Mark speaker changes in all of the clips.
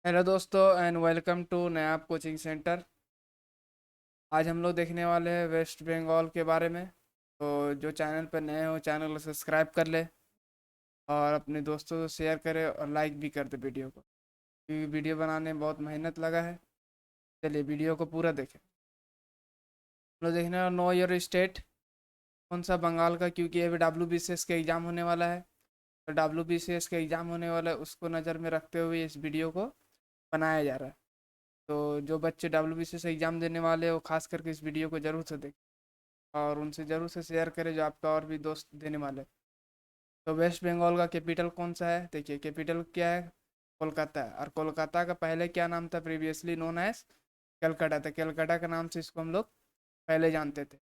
Speaker 1: Hello दोस्तों and welcome to Nayab coaching centre. आज हम लोग देखने वाले हैं वेस्ट बंगाल के बारे में। तो जो चैनल पर नए हो चैनल को सब्सक्राइब कर ले और अपने दोस्तों को शेयर करे और लाइक भी कर दे वीडियो को, क्योंकि वीडियो बनाने में बहुत मेहनत लगा है। चलिए वीडियो को पूरा देखें। हम लोग देखने वाला नो योर स्टेट, कौन सा बंगाल का, क्योंकि अभी WBCS का एग्ज़ाम होने वाला है। तो WBCS का एग्ज़ाम होने वाला है, उसको नज़र में रखते हुए इस वीडियो को बनाया जा रहा है। तो जो बच्चे WBCS से एग्ज़ाम देने वाले हैं वो खास करके इस वीडियो को ज़रूर से देखें और उनसे ज़रूर से शेयर करें जो आपका और भी दोस्त देने वाले हैं। तो वेस्ट बंगाल का कैपिटल कौन सा है? देखिए कैपिटल क्या है, कोलकाता है। और कोलकाता का पहले क्या नाम था? प्रीवियसली नोन एज कलकत्ता था। कलकत्ता के नाम से इसको हम लोग पहले जानते थे।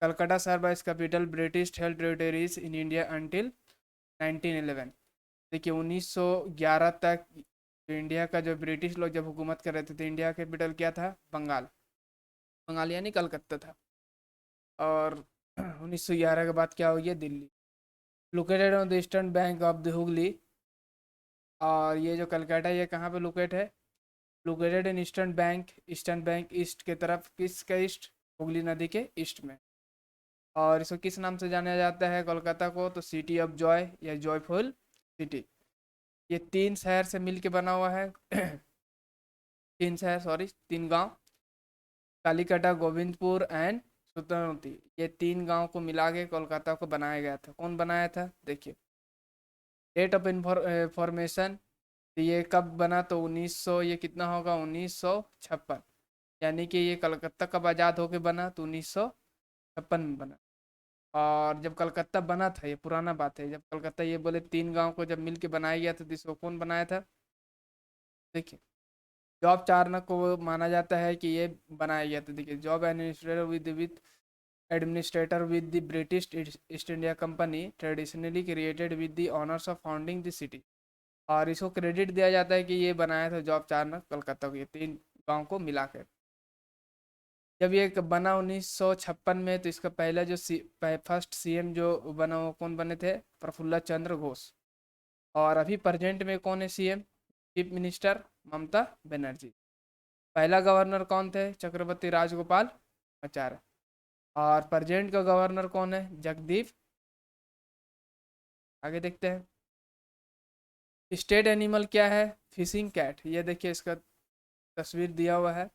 Speaker 1: Calcutta served by capital British held territories in India until 1911। देखिए 1911 तक इंडिया का जो ब्रिटिश लोग जब हुकूमत कर रहे थे तो इंडिया का कैपिटल क्या था? बंगाल। बंगाल यानी कलकत्ता था। और 1911 के बाद क्या हो गया? Delhi. Located on the eastern bank of the Hooghly. और ये जो कलकत्ता ये कहाँ पे लोकेट है? Located in eastern bank east के तरफ, किसके ईस्ट? हुगली नदी के ईस्ट में। और इसको किस नाम से जाना जाता है कोलकाता को? तो सिटी ऑफ जॉय या जॉयफुल सिटी। ये तीन शहर से मिल के बना हुआ है। तीन शहर, सॉरी, तीन गांव, कालीकटा, गोविंदपुर एंड सुतनौती। ये तीन गांव को मिला के कोलकाता को बनाया गया था। कौन बनाया था? देखिए डेट ऑफ फॉर्मेशन, ये कब बना? तो 1900, ये कितना होगा? 1956। यानी कि ये कलकत्ता कब आज़ाद होके बना? तो 1956 में बना। और जब कलकत्ता बना था, ये पुराना बात है, जब कलकत्ता ये बोले तीन गांव को जब मिल के बनाया गया था तो इसको कौन बनाया था? देखिए जॉब चार्नक को माना जाता है कि ये बनाया गया था। देखिए job administrator with the British east India company traditionally created with the honours of founding the city. और इसको क्रेडिट दिया जाता है कि ये बनाया था जॉब चार्नक कलकत्ता को, ये तीन गांव को मिलाकर। जब ये बना 1956 में, तो इसका पहला जो फर्स्ट सीएम जो बना वो कौन बने थे? प्रफुल्ल चंद्र घोष। और अभी प्रेजेंट में कौन है CM? Chief minister Mamata Banerjee. पहला गवर्नर कौन थे? चक्रवर्ती राजगोपाल आचार्य। और प्रेजेंट का गवर्नर कौन है? जगदीप। आगे देखते हैं। स्टेट एनिमल क्या है? Fishing cat. ये देखिए इसका तस्वीर दिया हुआ है।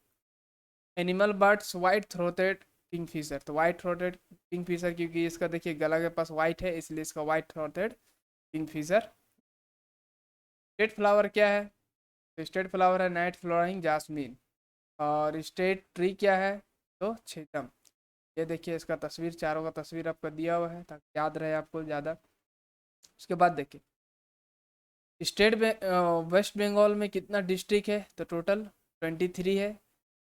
Speaker 1: Animal birds white throated kingfisher. तो वाइट थ्रोटेड किंगफिशर क्योंकि इसका देखिए गला के पास वाइट है, इसलिए इसका white throated Kingfisher. State flower क्या है? तो स्टेट फ्लावर है नाइट फ्लोरिंग जासमीन। और स्टेट ट्री क्या है? तो छेतम। ये देखिए इसका तस्वीर, चारों का तस्वीर आपको दिया हुआ है ताकि याद रहे आपको ज़्यादा। उसके बाद देखिए स्टेट वेस्ट बंगाल में कितना डिस्ट्रिक्ट है? तो टोटल 23 है।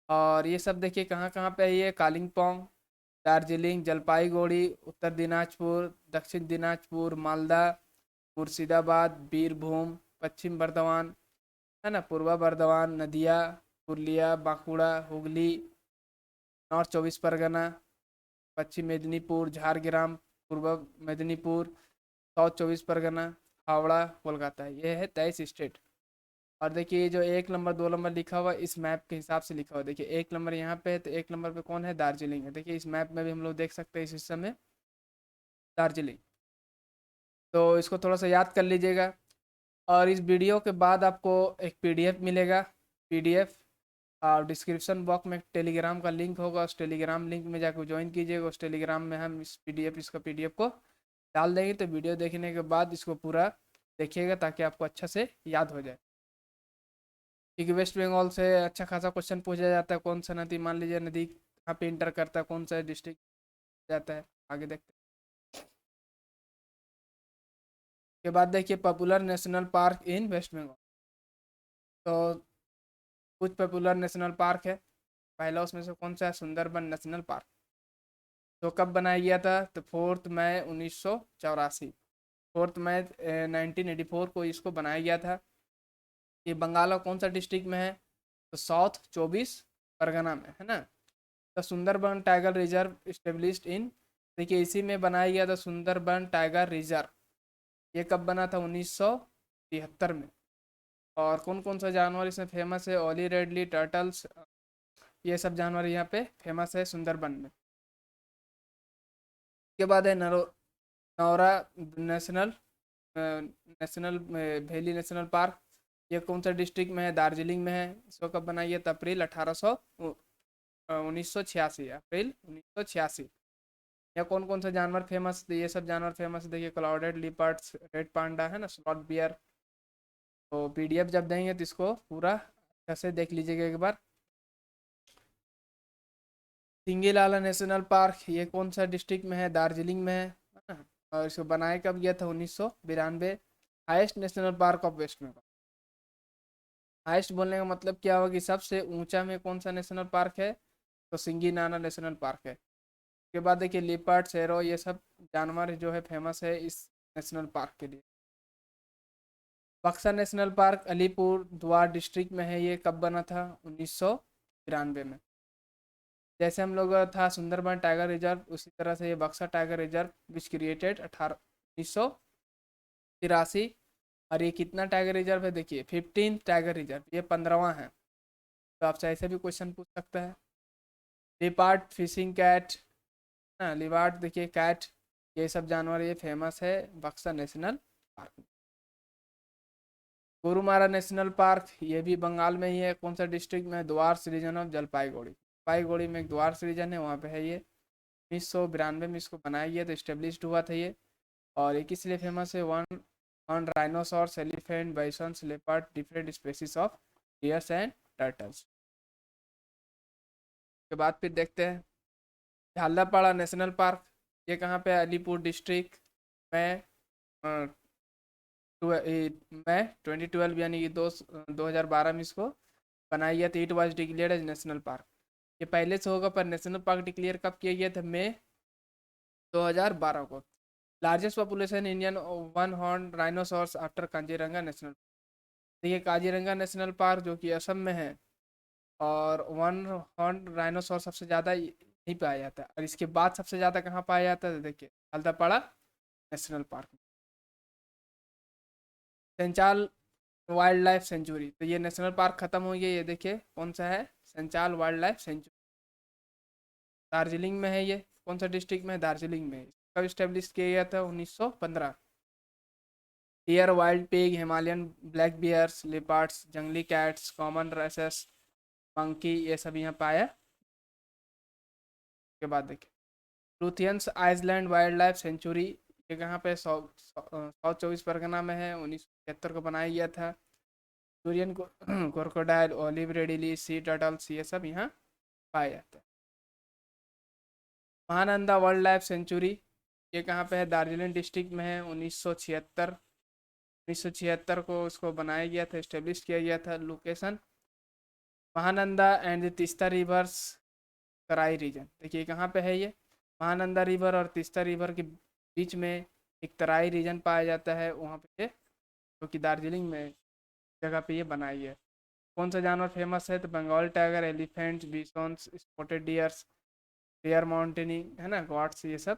Speaker 1: और ये सब देखिए कहाँ कहाँ पे है ये? कालिम्पोंग, दार्जिलिंग, जलपाईगुड़ी, उत्तर दिनाजपुर, दक्षिण दिनाजपुर, मालदा, मुर्शिदाबाद, बीरभूम, पश्चिम बर्धमान, है ना, पूर्वा बर्धमान, नदिया, पुरुलिया, बांकुड़ा, हुगली, नॉर्थ 24 परगना, पश्चिम मेदिनीपुर, झारग्राम, पूर्व मेदिनीपुर, साउथ 24 परगना, हावड़ा, कोलकाता। ये है 23 स्टेट। और देखिए ये जो 1 नंबर 2 नंबर लिखा हुआ है इस मैप के हिसाब से लिखा हुआ है। देखिए 1 नंबर यहाँ पे है तो 1 नंबर पे कौन है? दार्जिलिंग है। देखिए इस मैप में भी हम लोग देख सकते हैं इस हिस्से में दार्जिलिंग। तो इसको थोड़ा सा याद कर लीजिएगा। और इस वीडियो के बाद आपको एक पीडीएफ मिलेगा। पीडीएफ और डिस्क्रिप्शन बॉक्स में टेलीग्राम का लिंक होगा, उस टेलीग्राम लिंक में जाकर ज्वाइन कीजिएगा। उस टेलीग्राम में हम इसका पीडीएफ को डाल देंगे। तो वीडियो देखने के बाद इसको पूरा देखिएगा ताकि आपको अच्छा से याद हो जाए, क्योंकि वेस्ट बंगाल से अच्छा खासा क्वेश्चन पूछा जाता है। कौन सा नदी, मान लीजिए नदी कहाँ पे इंटर करता है, कौन सा डिस्ट्रिक्ट जाता है। आगे देखते हैं। के बाद देखिए popular national park in West Bengal. तो कुछ पॉपुलर नेशनल पार्क है। पहला उसमें से कौन सा है? Sundarban national park. तो कब बनाया गया था? तो 4 मई 1984। 4 मई 1984 को इसको बनाया गया था। ये बंगाल का कौन सा डिस्ट्रिक्ट में है? तो साउथ 24 परगना में, है ना। The Sundarban tiger reserve established in, देखिए इसी में बनाया गया था सुंदरबन टाइगर रिजर्व। ये कब बना था? 1973 में। और कौन कौन सा जानवर इसमें फेमस है? ओली रेडली, टर्टल्स, ये सब जानवर यहाँ पे फेमस है सुंदरबन में। के बाद है Neora national national valley national park. ये कौन सा डिस्ट्रिक्ट में है? दार्जिलिंग में है। इसको कब बनाई है? अप्रैल 1986, अप्रैल 1986। या कौन कौन सा जानवर फेमस? ये सब जानवर फेमस देखिए, क्लाउडेड लिपर्ड्स, रेड पांडा है ना, स्लॉथ बियर। तो पीडीएफ जब देंगे तो इसको पूरा अच्छे से देख लीजिएगा एक बार। सिंगिलाला नेशनल पार्क, ये कौन सा डिस्ट्रिक्ट में है? दार्जिलिंग में है ना? और इसको बनाया कब गया था? 1992। Highest national park of West Bengal. Highest बोलने का मतलब क्या होगा कि सबसे ऊंचा में कौन सा नेशनल पार्क है? तो सिंगिनाना नेशनल पार्क है। उसके बाद देखिए लिपर्ड, शेरो, ये सब जानवर जो है फेमस है इस नेशनल पार्क के लिए। बक्सर नेशनल पार्क अलीपुर द्वार डिस्ट्रिक्ट में है। ये कब बना था? 1993 में। जैसे हम लोग था सुंदरबन टाइगर रिजर्व, उसी तरह से ये Buxar tiger reserve which created 1983। और ये कितना टाइगर रिजर्व है? देखिए 15 टाइगर रिजर्व, ये 15वां है। तो आपसे ऐसे भी क्वेश्चन पूछ सकता है। लिपार्ड, फिशिंग कैट, हाँ लिपार्ड देखिए, कैट, ये सब जानवर ये फेमस है Buxar national park. Gorumara national park, ये भी बंगाल में ही है। कौन सा डिस्ट्रिक्ट में? द्वार्स रीजन ऑफ जलपाईगुड़ी। जलपाईगुड़ी में एक द्वार्स रीजन है, वहाँ पे है ये। 1992 में इसको बनाया गया, तो इस्टेब्लिश्ड हुआ था ये। और ये किस लिए फेमस है? One on rhinoceros, elephant, बाइसन्स, leopard, different species of dears and turtles. के बाद फिर देखते हैं झालदापाड़ा नेशनल पार्क। ये कहाँ पे है? अलीपुर डिस्ट्रिक्ट में। मैं 2012 यानी कि 2012 में इसको बनाया गया था। It was declared as national park. ये पहले से होगा, पर नेशनल पार्क डिक्लेयर कब किया गया था? मई 2012 को। Largest population Indian one horn rhinoceros after Kaziranga national. देखिए काजीरंगा नेशनल पार्क जो कि असम में है, और वन हॉर्न राइनोसॉर सबसे ज़्यादा यहीं पाया जाता है। और इसके बाद सबसे ज़्यादा कहाँ पाया जाता है? देखिए Jaldapara national park. Senchal wild life sanctuary, तो ये नेशनल पार्क खत्म हो गया। ये देखिए कौन सा है? सेंचाल वाइल्ड लाइफ सेंचुरी, दार्जिलिंग में है ये। कौन सा डिस्ट्रिक्ट में है? दार्जिलिंग में। कब इस्टेब्लिश किया गया था? 1915। Deer, wild pig, Himalayan black bears, leopards, जंगली कैट्स, कॉमन रेसेस, मंकी, ये सब यहाँ पाया। के बाद देखिए लुथियंस आइसलैंड वाइल्ड लाइफ सेंचुरी, ये कहाँ पे? साउथ 24 परगना में है। 1976 को बनाया गया था। सूर्यन को क्रोकोडाइल, ओलिव रेडिली, सी टर्टल्स, ये सब यहाँ पाया जाता है। महानंदा वाइल्ड लाइफ सेंचुरी, ये कहाँ पे है? दार्जिलिंग डिस्ट्रिक्ट में है। 1976 को उसको बनाया गया था, इस्टेब्लिश किया गया था। Location Mahananda and Teesta rivers Terai region. देखिए कहाँ पे है ये? महानंदा रिवर और तीस्ता रिवर के बीच में एक तराई रीजन पाया जाता है, वहाँ पे ये, जो कि दार्जिलिंग में जगह पे ये बनाई है। कौन सा जानवर फेमस है? तो Bengal tiger, elephants, bisons, spotted deers, deer माउंटेनी है ना, गॉड्स, ये सब।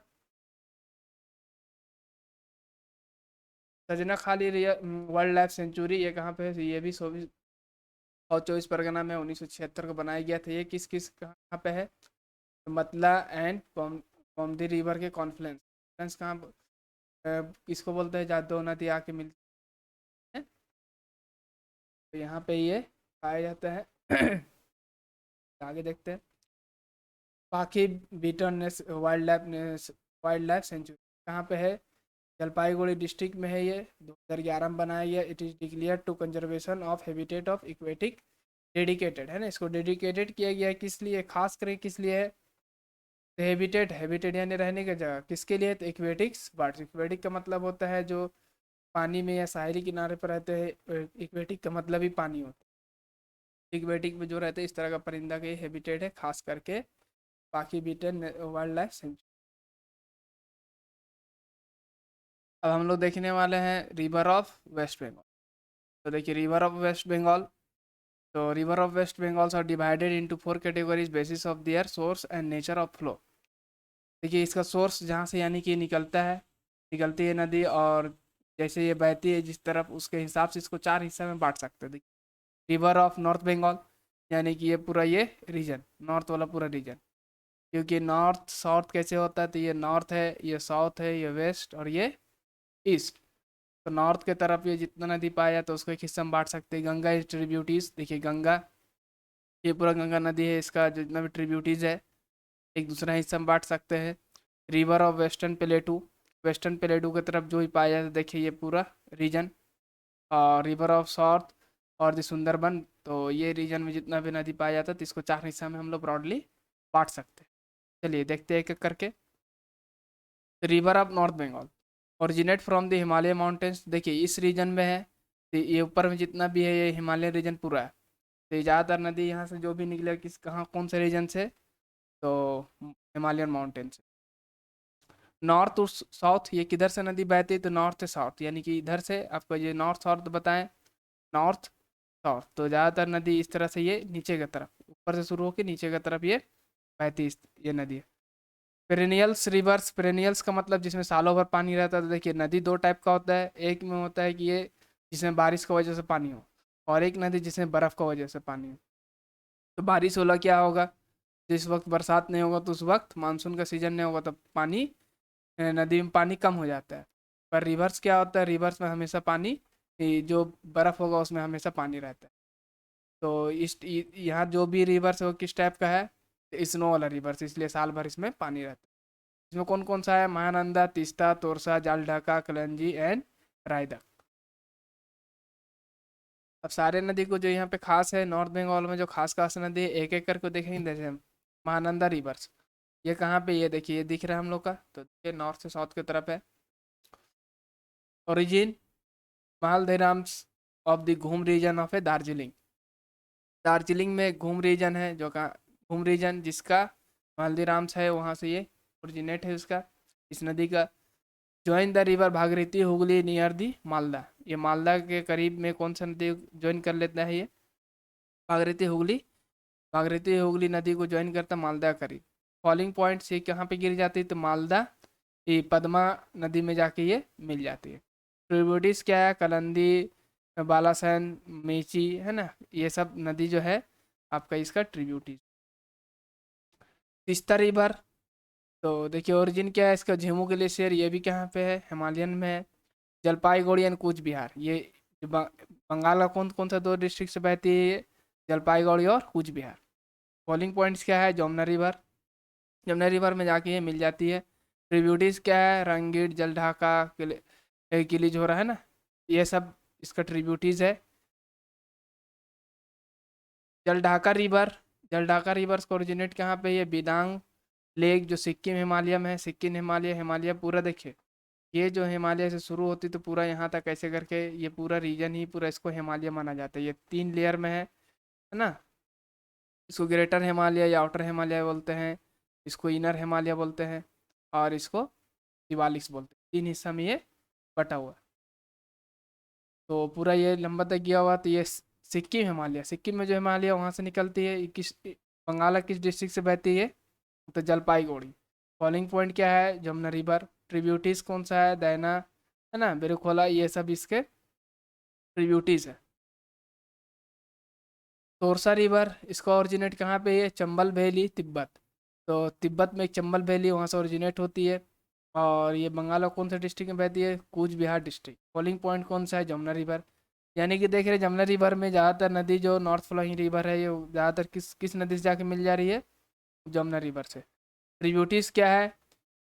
Speaker 1: सजना खाली वाइल्ड लाइफ सेंचुरी, ये कहाँ पे है? ये भी 24 परगना में 1976 को बनाया गया था। ये किस किस कहाँ पे है? तो मतला एंड पॉमदी रिवर के कॉन्फ्लुएंस कहाँ किसको बोलते हैं? जहाँ दो नदी आके मिलती है, तो यहाँ पे ये पाया जाता है। आगे देखते हैं पाखी बीटन वाइल्ड लाइफ सेंचुरी कहाँ पे है? जलपाईगुड़ी डिस्ट्रिक्ट में है। ये 2011 में बनाया गया। It is declare to conservation of habitat of aquatic, dedicated है ना, इसको डेडिकेटेड किया गया है। किस लिए? खास करके किस लिए है? तो हैबिटेट, हैबिटेट यानी रहने की जगह, किसके लिए? तो इक्वेटिक्स बर्ड्स। इक्वेटिक का मतलब होता है जो पानी में या साहली किनारे पर रहते हैं। इक्वेटिक का मतलब ही पानी होता है। इक्वेटिक में जो रहते हैं इस तरह का परिंदा के हैबिटेट है, खास करके पाखी बीटन वाइल्ड लाइफ सेंचुरी। अब हम लोग देखने वाले हैं रिवर ऑफ वेस्ट बंगाल। तो देखिए रिवर ऑफ वेस्ट बंगाल, तो river of West Bengal are divided into 4 categories basis of their source and nature of flow. देखिए इसका सोर्स जहाँ से यानी कि निकलता है, निकलती है नदी, और जैसे ये बहती है जिस तरफ, उसके हिसाब से इसको 4 हिस्से में बांट सकते हैं। देखिए, रिवर ऑफ नॉर्थ बंगाल, यानी कि ये पूरा ये रीजन, नॉर्थ वाला पूरा रीजन। क्योंकि नॉर्थ साउथ कैसे होता है, तो ये नॉर्थ है, ये साउथ है, ये वेस्ट और ये ईस्ट। तो नॉर्थ के तरफ ये जितना नदी पाया जाता है उसको एक हिस्सा में बांट सकते हैं। गंगा इज ट्रिब्यूटीज, देखिए गंगा, ये पूरा गंगा नदी है, इसका जितना भी ट्रिब्यूटीज है एक दूसरा हिस्सा में बांट सकते हैं। रिवर ऑफ वेस्टर्न प्लेटू, वेस्टर्न प्लेटू की तरफ जो ही पाया जाता है, देखिए ये पूरा रीजन। और रिवर ऑफ साउथ और द सुंदरबन, तो ये रीजन में जितना भी नदी पाया जाता है तो इसको 4 हिस्सा में हम लोग ब्रॉडली बांट सकते हैं। चलिए देखते हैं एक एक करके। River of North Bengal originate from the Himalaya mountains, देखिए इस रीजन में है, तो ये ऊपर में जितना भी है ये हिमालय रीजन पूरा है। तो ये ज़्यादातर नदी यहाँ से जो भी निकले किस कहाँ कौन से रीजन से, तो हिमालयन माउंटेन से। नॉर्थ और साउथ, ये किधर से नदी बहती है, तो नॉर्थ से साउथ, यानी कि इधर से आपको ये नॉर्थ साउथ बताएं, नॉर्थ साउथ। तो ज़्यादातर नदी इस तरह से ये नीचे की तरफ, ऊपर से शुरू होकर नीचे की तरफ ये बहती ये नदी है। पेरेनियल्स रिवर्स, पेरेनियल्स का मतलब जिसमें सालों भर पानी रहता है। तो देखिए नदी दो टाइप का होता है, एक में होता है कि ये जिसमें बारिश की वजह से पानी हो, और एक नदी जिसमें बर्फ़ की वजह से पानी हो। तो बारिश होला क्या होगा, जिस वक्त बरसात नहीं होगा तो उस वक्त मानसून का सीजन नहीं होगा, तब पानी नदी में पानी कम हो जाता है। पर रिवर्स क्या होता है, रिवर्स में हमेशा पानी, जो बर्फ़ होगा उसमें हमेशा पानी रहता है। तो इस यहाँ जो भी रिवर्स है वो किस टाइप का है, स्नो वाला रिवर्स, इसलिए साल भर इसमें पानी रहता है। इसमें कौन कौन सा है, महानंदा, तीस्ता, तोरसा, जालढाका, कलंजी एंड रायदक। अब सारे नदी को जो यहाँ पे खास है नॉर्थ बंगाल में, जो खास खास नदी है एक एक करके देखेंगे। जैसे हम महानंदा रिवर्स, ये कहाँ पे, ये देखिए ये दिख रहा है हम लोग का, तो ये नॉर्थ से साउथ की तरफ है। ओरिजिन मालधेराम्स ऑफ द घूम रीजन ऑफ ए दार्जिलिंग, दार्जिलिंग में घूम रीजन है जो का घूम रीजन जिसका मालदीराम्स है, वहाँ से ये ओरिजिनेट है उसका, इस नदी का। Join the river Bhagirathi Hooghly near the Malda, ये मालदा के करीब में कौन सा नदी ज्वाइन कर लेता है, ये भागीरथी हुगली, भागीरथी हुगली नदी को ज्वाइन करता मालदा के करीब। फॉलिंग पॉइंट से कहाँ पे गिर जाती है, तो मालदा, ये पद्मा नदी में जाके ये मिल जाती है। ट्रिब्यूटरीज क्या है, कलंदी, बालासन, मेची, है ना, ये सब नदी जो है आपका इसका ट्रिब्यूटरीज। तीस्ता रिवर, तो देखिए ओरिजिन क्या है इसका, झेमू ग्लेशियर, ये भी कहाँ पे है, हिमालयन में है। जलपाईगुड़ी एंड कूच बिहार, ये जो बंगाल का कौन कौन सा दो डिस्ट्रिक्ट से बहती है, ये जलपाईगुड़ी और कूच बिहार। फॉलिंग पॉइंट्स क्या है, जमुना रिवर, जमुना रिवर में जाके ये मिल जाती है। ट्रिब्यूटरीज क्या है, रंगीर, जलढाका, किली झोरा, है ना, ये सब इसका ट्रिब्यूटरीज है। जलढाका रिवर, जलढाका रिवर्स का ओरिजिनेट कहाँ पे, ये बिदांग लेक जो सिक्किम हिमालय में है, सिक्किम हिमालय, हिमालय पूरा देखिए, ये जो हिमालय से शुरू होती तो पूरा यहाँ तक ऐसे करके ये पूरा रीजन ही पूरा इसको हिमालय माना जाता है। ये 3 लेयर में है ना। इसको ग्रेटर हिमालय या आउटर हिमालय बोलते हैं, इसको इनर हिमालय बोलते हैं, और इसको दिवालिक्स बोलते हैं। 3 हिस्सा में ये बटा हुआ है। तो पूरा ये लंबा तक गया हुआ, तो ये सिक्किम हिमालय, सिक्किम में जो हिमालय वहाँ से निकलती है, किस बंगाल किस डिस्ट्रिक्ट से बहती है, तो जलपाईगुड़ी। फॉलिंग पॉइंट क्या है, जमुना रिवर। ट्रिब्यूटरीज कौन सा है, दैना, है ना, बेरुखोला, ये सब इसके ट्रिब्यूटरीज है। तोरसा रिवर, इसका ओरिजिनेट कहाँ पे है, चंबल वैली, तिब्बत। तो तिब्बत में एक चंबल वैली, वहाँ से ओरिजिनेट होती है। और ये बंगाल का कौन सा डिस्ट्रिक्ट में बहती है, कूच बिहार डिस्ट्रिक्ट। फॉलिंग पॉइंट कौन सा है, जमुना रिवर। यानी कि देख रहे हैं जमुना रिवर में ज़्यादातर नदी जो नॉर्थ फ्लोइंग रिवर है, ये ज़्यादातर किस किस नदी से जाके मिल जा रही है, जमुना रिवर से। ट्रिब्यूटरीज क्या है,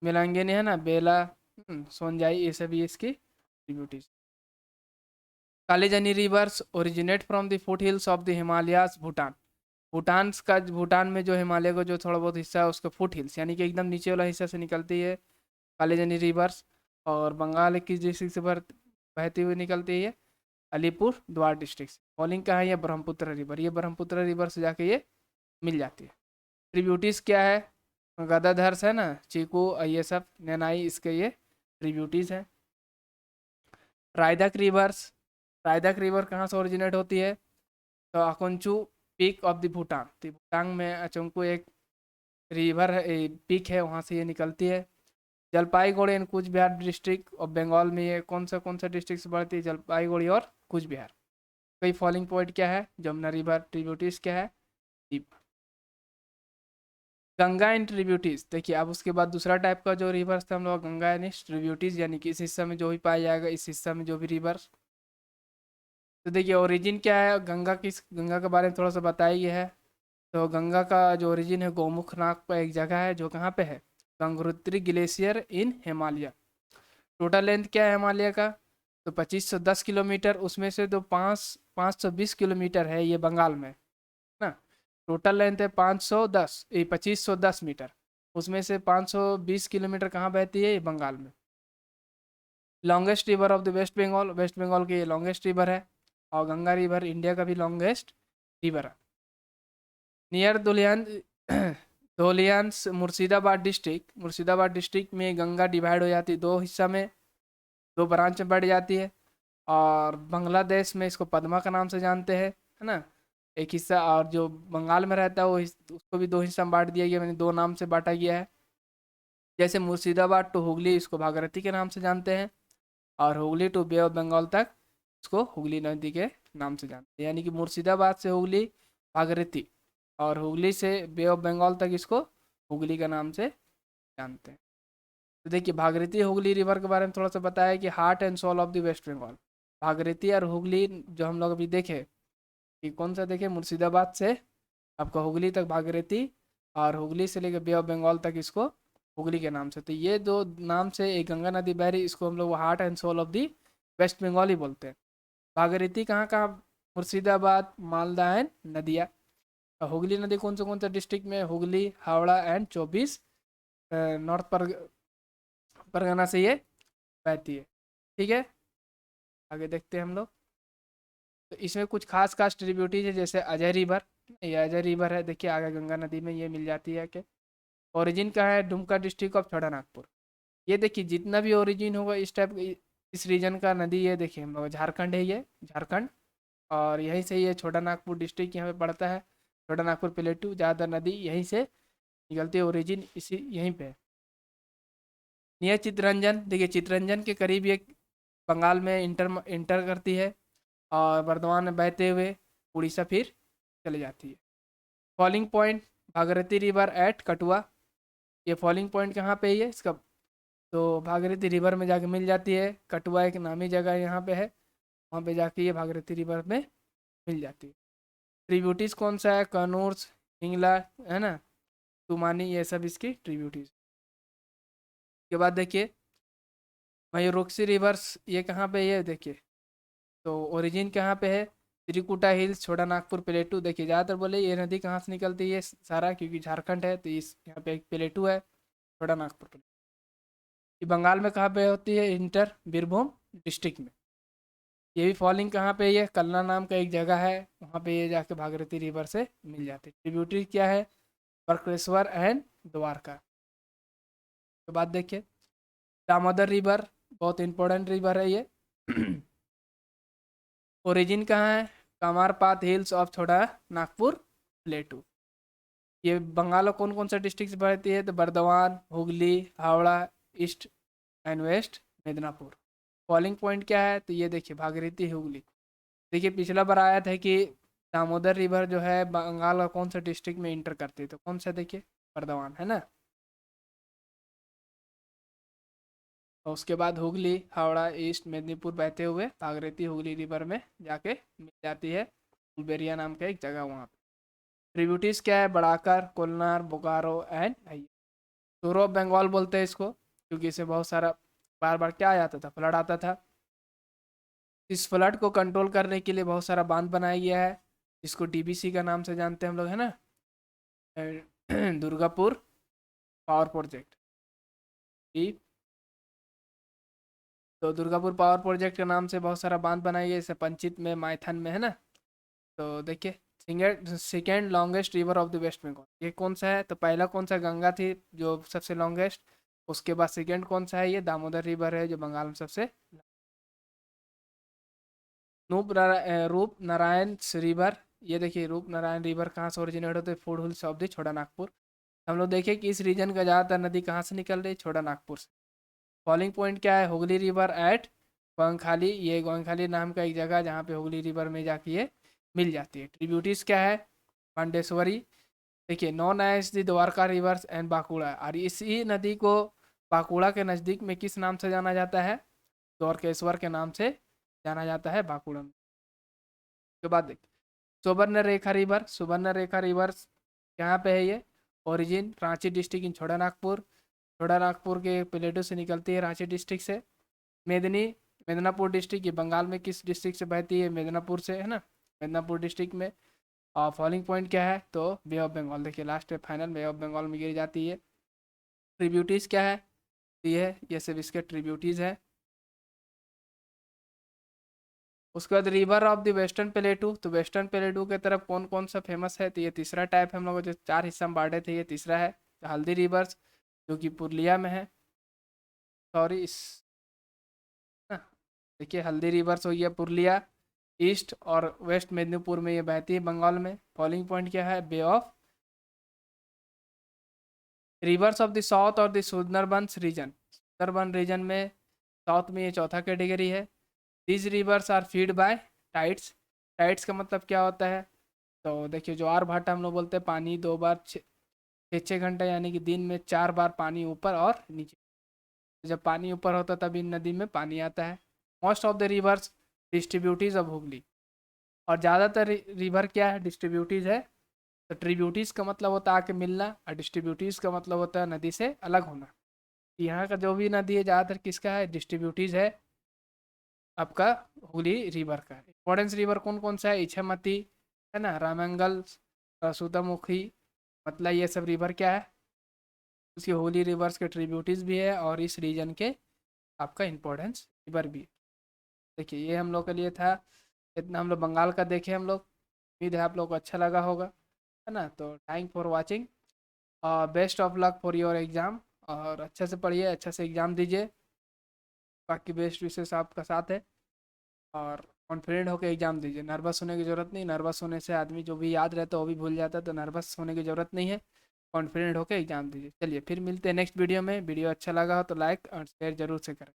Speaker 1: मिलांगेनी, है ना, बेला, सोनजाई, ये सभी इसकी tributaries. Kaljani rivers originate from the foot hills of the Himalayas, Bhutan. Bhutan में जो हिमालय का जो थोड़ा बहुत हिस्सा है उसका फुट हिल्स, यानी कि एकदम नीचे वाला हिस्सा से निकलती है कालीजनी रिवर्स। और बंगाल किस डिस्ट्रिक्ट से बहती हुई निकलती है, अलीपुर द्वार डिस्ट्रिक्ट से। फॉलिंग का है ये ब्रह्मपुत्र रिवर, ये ब्रह्मपुत्र रिवर से जाके ये मिल जाती है। ट्रिब्यूटरीज क्या है, गदाधर्स, है ना, चीकू, ये सब नैनाई, इसके ये ट्रिब्यूटरीज हैं। रायदक रिवर्स, रायदक रिवर कहाँ से ओरिजिनेट होती है, तो अकोंचू पीक ऑफ द भूटान, तो भूटान में अचंकू एक रिवर है, पीक है, वहाँ से ये निकलती है। Jalpaiguri and Cooch Behar district of Bengal में ये कौन सा डिस्ट्रिक्ट से बढ़ती है? जलपाईगुड़ी और कूच बिहार। कई फॉलोइंग पॉइंट क्या है? जमुना रिवर। ट्रिब्यूटरीज क्या है? दीप। गंगा एंड ट्रिब्यूटरीज, देखिए अब उसके बाद दूसरा टाइप का जो रिवर्स था हम लोग गंगा एंड ट्रिब्यूटरीज, यानी कि इस हिस्सा में जो भी पाया जाएगा, इस हिस्सा में जो भी रिवर्स। तो देखिए ओरिजिन क्या है गंगा की, गंगा के बारे में थोड़ा सा बताइए है। तो गंगा का जो ओरिजिन है गोमुख नाग पर एक जगह है जो कहाँ पे है? गंगोत्री ग्लेशियर इन हिमालय। टोटल लेंथ क्या है हिमालय का? तो 2510 किलोमीटर, उसमें से तो 520 किलोमीटर है ये बंगाल में ना। टोटल लेंथ है 2510 मीटर, उसमें से 520 किलोमीटर कहाँ बहती है? ये बंगाल में। Longest river of the West Bengal, West Bengal की ये लॉन्गेस्ट रिवर है। और गंगा रिवर इंडिया का भी लॉन्गेस्ट रिवर है। नियर धुलियान धोलियांस मुर्शिदाबाद डिस्ट्रिक्ट, मुर्शिदाबाद डिस्ट्रिक्ट में गंगा डिवाइड हो जाती है दो हिस्सा में, दो ब्रांच में बढ़ जाती है। और बांग्लादेश में इसको पद्मा का नाम से जानते हैं, है ना। एक हिस्सा, और जो बंगाल में रहता है वो उसको भी दो हिस्सा में बांट दिया गया, मैंने दो नाम से बांटा गया है। जैसे मुर्शिदाबाद टू हुगली इसको भागीरथी के नाम से जानते हैं, और Hooghly to Bay of Bengal तक इसको हुगली नदी के नाम से जानते हैं। यानी कि मुर्शिदाबाद से हुगली भागीरथी, और हुगली से बे ऑफ बंगाल तक इसको हुगली के नाम से जानते हैं। तो देखिए भागीरथी हुगली रिवर के बारे में थोड़ा सा बताया कि heart and soul of the West Bengal. Bhagirathi और हुगली जो हम लोग अभी देखे कि कौन सा देखे, मुर्शिदाबाद से आपका हुगली तक भागीरथी, और हुगली से लेकर बे ऑफ बंगाल तक इसको हुगली के नाम से। तो ये दो नाम से एक गंगा नदी बह रही, इसको हम लोग heart and soul of the waste Bengal ही बोलते हैं। भागीरथी कहाँ कहाँ? मुर्शिदाबाद, मालदा एंड नदिया। और हुगली नदी कौन सा डिस्ट्रिक्ट में? हुगली, हावड़ा एंड 24 नॉर्थ परगना से ये बहती है। ठीक है, आगे देखते हैं हम लोग। तो इसमें कुछ खास खास ट्रिब्यूटरीज है, जैसे अजय रिवर, ये अजय रिवर है, देखिए आगे गंगा नदी में ये मिल जाती है। कि ओरिजिन कहाँ है? दुमका डिस्ट्रिक्ट ऑफ छोटा नागपुर। ये देखिए जितना भी ओरिजिन होगा इस टाइप, इस रीजन का नदी, ये देखिए हम लोग झारखंड है, ये झारखंड, और यहीं से ये छोटा नागपुर डिस्ट्रिक्ट यहाँ पे पड़ता है। छोटा नागपुर प्लेटू, ज़्यादातर नदी यहीं से निकलती है, ओरिजिन इसी यहीं पे है। नियर चितरंजन, देखिए चितरंजन के करीब ये बंगाल में इंटर इंटर करती है, और बर्धमान में बहते हुए उड़ीसा फिर चले जाती है। Falling point Bhagirathi river eight कटुआ, ये फॉलिंग पॉइंट कहाँ पे है इसका? तो भागीरथी रिवर में जाके मिल जाती है। कटुआ एक नामी जगह यहाँ पे है, वहाँ पे जाके ये भागीरथी रिवर में मिल जाती है। ट्रिब्यूटरीज कौन सा है? कनूर्स, हिंगला, है ना, तुमानी, ये सब इसकी ट्रिब्यूटरीज। के बाद देखिए मयूरुक्षी रिवर्स, ये कहाँ पे है देखिए। तो ओरिजिन कहाँ पे है? त्रिकुटा हिल्स, छोटा नागपुर प्लेटू। देखिए ज़्यादातर बोले ये नदी कहाँ से निकलती है सारा, क्योंकि झारखंड है तो इस यहाँ पे एक प्लेटू है, छोटा नागपुर प्लेटू। ये बंगाल में कहाँ पे होती है? इंटर बीरभूम डिस्ट्रिक्ट में। ये भी फॉलिंग कहाँ पे? ये कलना नाम का एक जगह है, वहाँ पे ये जाके भागीरथी रिवर से मिल जाती है। ट्रिब्यूटरी क्या है? बरकेश्वर एंड द्वारका। तो बात देखिए दामोदर रिवर, बहुत इंपॉर्टेंट रिवर है ये। ओरिजिन कहाँ है? कामारपात हिल्स ऑफ छोटा नागपुर प्लेटू। ये बंगाल कौन सा डिस्ट्रिक्ट से बहती है? तो Bardhaman, Hooghly, Howrah, East and West Midnapore. Falling point क्या है? तो ये देखिए भागीरथी हुगली। देखिए पिछला बार आया था कि दामोदर रिवर जो है बंगाल का कौन सा डिस्ट्रिक्ट में इंटर करती है, तो कौन सा देखिए? बर्धमान, है ना। और उसके बाद हुगली, हावड़ा, ईस्ट मेदिनीपुर बहते हुए भागीरथी हुगली रिवर में जाके मिल जाती है, उलबेरिया नाम का एक जगह वहाँ पे। ट्रिब्यूटरीज क्या है? बड़ाकर, कोलनार, बोकारो एंड भैया। टूर ऑफ बंगाल बोलते हैं इसको, क्योंकि इसे बहुत सारा बार बार क्या आ जाता था? फ्लड आता था। इस फ्लड को कंट्रोल करने के लिए बहुत सारा बांध बनाया गया है, जिसको डीबीसी का नाम से जानते हैं हम लोग, है ना। दुर्गापुर पावर प्रोजेक्ट, तो दुर्गापुर पावर प्रोजेक्ट के नाम से बहुत सारा बांध बनाई है, जैसे पंचित में, माइथन में, है ना। तो देखिए second longest river of the West Bengal ये कौन सा है? तो पहला कौन सा? गंगा थी जो सबसे लॉन्गेस्ट, उसके बाद सेकेंड कौन सा है? ये दामोदर रिवर है जो बंगाल में सबसे। रूप नारायण रिवर, ये देखिए रूप नारायण रिवर कहाँ से ओरिजिनेट होते हैं? फूड हिल्स ऑफ द छोटा नागपुर। हम लोग देखें कि इस रीजन का ज़्यादातर नदी कहाँ से निकल रही है? छोटा नागपुर से। फॉलिंग पॉइंट क्या है, हुगली रिवर एट गोइंगखाली, ये गोइंगखाली नाम का एक जगह जहाँ पे हुगली रिवर में जाके ये मिल जाती है। ट्रिब्यूटीज क्या है, पांडेश्वरी, देखिए known as the Dwarka rivers and Bankura, और इसी नदी को बांकुड़ा के नज़दीक में किस नाम से जाना जाता है, द्वारकेश्वर के नाम से जाना जाता है बांकुड़ा में। उसके बाद देखिए सुवर्ण रेखा रिवर, सुवर्ण रेखा रिवर यहाँ पे है ये, ओरिजिन रांची डिस्ट्रिक्ट इन छोटा नागपुर, छोटा नागपुर के प्लेटो से निकलती है रांची डिस्ट्रिक्ट से। मेदिनी, मिदनापुर डिस्ट्रिक्ट, ये बंगाल में किस डिस्ट्रिक्ट से बहती है, मिदनापुर से है ना, मिदनापुर डिस्ट्रिक्ट में। और फॉलिंग पॉइंट क्या है, तो बे ऑफ बंगाल, देखिए लास्ट में फाइनल बे ऑफ बंगाल में गिर जाती है। ट्रिब्यूटीज़ क्या है, ये सब इसके ट्रिब्यूटीज़ है। उसके बाद रिवर ऑफ द वेस्टर्न प्लेटू, तो वेस्टर्न प्लेटू के तरफ कौन कौन सा फेमस है, तो ये तीसरा टाइप हम लोग जो 4 हिस्सा में बांटे थे, ये तीसरा है। हल्दी रिवर्स जो कि पुरुलिया में है, सॉरी इस ना, देखिए हल्दी रिवर्स हो गया पुरुलिया, ईस्ट और वेस्ट मेदिनीपुर में ये बहती है बंगाल में। फॉलिंग पॉइंट क्या है, bay of, rivers of the south और the Sundarbans region, Sundarban region में साउथ में ये चौथा कैटेगरी है। These rivers are fed by tides, tides का मतलब क्या होता है, तो देखिए ज्वार भाटा हम लोग बोलते हैं, पानी 2 बार 6 घंटा यानी कि दिन में 4 बार पानी ऊपर और नीचे, जब पानी ऊपर होता है तभी नदी में पानी आता है। Most of the rivers distributaries of Hooghly, और ज़्यादातर रिवर क्या है, डिस्ट्रीब्यूटीज है। तो ट्रिब्यूटीज का मतलब होता है आके मिलना, और डिस्ट्रीब्यूटीज का मतलब होता है नदी से अलग होना। यहाँ का जो भी नदी है ज़्यादातर किसका है, डिस्ट्रीब्यूटीज है आपका, हुगली रिवर का। इंपॉर्टेंस रिवर कौन कौन सा है, इछामती है ना, रामंगल, सुतमुखी, मतलब ये सब रिवर क्या है, उसके होली रिवर्स के ट्रिब्यूटीज भी है, और इस रीजन के आपका इंपॉर्टेंस रिवर भी। देखिए ये हम लोग के लिए था, इतना हम लोग बंगाल का देखे हम लोग, उम्मीद है आप लोग को अच्छा लगा होगा, है ना। तो थैंक फॉर वॉचिंग, और best of luck for your exam, और अच्छे से पढ़िए, अच्छे से एग्ज़ाम दीजिए, बाकी बेस्ट विशेष आपका साथ है, और कॉन्फिडेंट होकर एग्ज़ाम दीजिए, नर्वस होने की ज़रूरत नहीं, नर्वस होने से आदमी जो भी याद रहता है वो भी भूल जाता है, तो नर्वस होने की ज़रूरत नहीं है, कॉन्फिडेंट होकर एग्ज़ाम दीजिए। चलिए फिर मिलते हैं नेक्स्ट वीडियो में, वीडियो अच्छा लगा हो तो लाइक और शेयर जरूर से करें।